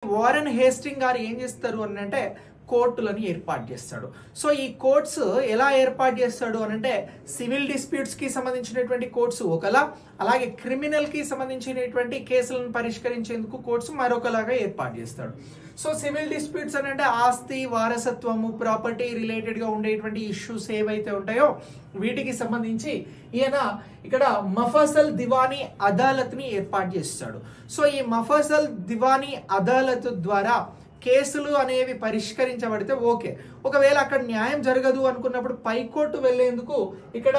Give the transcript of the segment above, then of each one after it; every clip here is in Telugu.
వారెన్ హేస్టింగ్ గారు ఏం చేస్తారు అని అంటే కోర్టులను ఏర్పాటు చేస్తాడు. సో ఈ కోర్ట్స్ ఎలా ఏర్పాటు చేస్తాడు అని అంటే సివిల్ డిస్ప్యూట్స్ కి సంబంధించినటువంటి కోర్ట్స్ ఒకలా, అలాగే క్రిమినల్ కి సంబంధించినటువంటి కేసులను పరిష్కరించేందుకు కోర్ట్స్ మరొకలాగా ఏర్పాటు చేస్తాడు. సో సివిల్ డిస్ప్యూట్స్ అని అంటే ఆస్తి, వారసత్వము, ప్రాపర్టీ రిలేటెడ్ గా ఉండేటువంటి ఇష్యూస్ ఏవైతే ఉంటాయో వీటికి సంబంధించి ఈయన ఇక్కడ మఫసల్ దివానీ అదాలత్ ని ఏర్పాటు చేస్తాడు. సో ఈ మఫసల్ దివానీ అదాలత్ ద్వారా కేసులు అనేవి పరిష్కరించబడితే ఓకే, ఒకవేళ అక్కడ న్యాయం జరగదు అనుకున్నప్పుడు పైకోర్టు వెళ్లేందుకు ఇక్కడ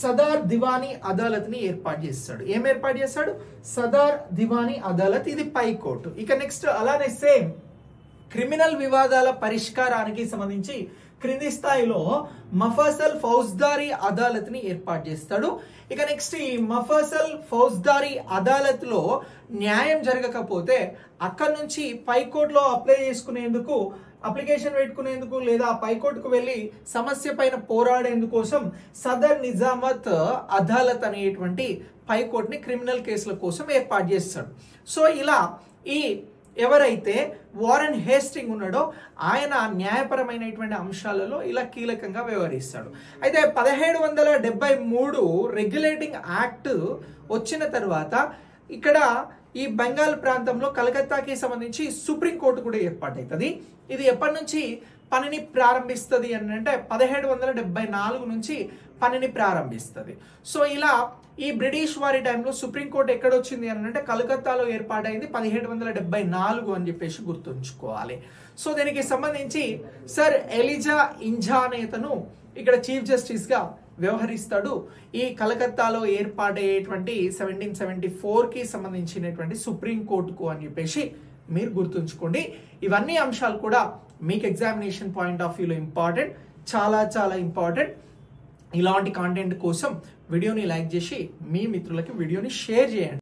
సదార్ దివానీ అదాలత్ ని ఏర్పాటు చేస్తాడు. ఏం ఏర్పాటు చేస్తాడు? సదార్ దివానీ అదాలత్, ఇది పైకోర్టు. ఇక నెక్స్ట్ అలానే సేమ్ క్రిమినల్ వివాదాల పరిష్కారానికి సంబంధించి క్రింది స్థాయిలో మఫసల్ ఫౌజ్దారీ అదాలత్ ని ఏర్పాటు చేస్తాడు. ఇక నెక్స్ట్ ఈ మఫసల్ ఫౌజ్దారీ అదాలత్ లో న్యాయం జరగకపోతే అక్కడ నుంచి పైకోర్టులో అప్లికేషన్ పెట్టుకునేందుకు లేదా పైకోర్టుకు వెళ్ళి సమస్య పైన పోరాడేందుకోసం సదర్ నిజామత్ అదాలత్ అనేటువంటి పైకోర్టుని క్రిమినల్ కేసుల కోసం ఏర్పాటు చేస్తాడు. సో ఇలా ఈ ఎవరైతే వారెన్ హేస్టింగ్ ఉన్నాడో ఆయన న్యాయపరమైనటువంటి అంశాలలో ఇలా కీలకంగా వ్యవహరిస్తాడు. అయితే 1773 రెగ్యులేటింగ్ యాక్ట్ వచ్చిన తర్వాత ఇక్కడ ఈ బెంగాల్ ప్రాంతంలో కలకత్తాకి సంబంధించి సుప్రీంకోర్టు కూడా ఏర్పాటవుతుంది. ఇది ఎప్పటి నుంచి పనిని ప్రారంభిస్తుంది అని అంటే 1774 నుంచి పనిని ప్రారంభిస్తుంది. సో ఇలా ఈ బ్రిటిష్ వారి టైంలో సుప్రీంకోర్టు ఎక్కడ వచ్చింది అని అంటే కలకత్తాలో ఏర్పాటైంది 1774 అని చెప్పేసి గుర్తుంచుకోవాలి. సో దీనికి సంబంధించి సర్ ఎలిజా ఇంజా నేతను ఇక్కడ చీఫ్ జస్టిస్ గా వ్యవహరిస్తాడు. ఈ కలకత్తాలో ఏర్పాటయ్యేటువంటి 1774 కి సంబంధించినటువంటి సుప్రీంకోర్టుకు అని చెప్పేసి మీరు గుర్తుంచుకోండి. ఇవన్నీ అంశాలు కూడా మీకు ఎగ్జామినేషన్ పాయింట్ ఆఫ్ వ్యూలో ఇంపార్టెంట్, చాలా చాలా ఇంపార్టెంట్. ఇలాంటి కాంటెంట్ కోసం వీడియోని లైక్ చేసి మీ మిత్రులకి వీడియోని షేర్ చేయండి.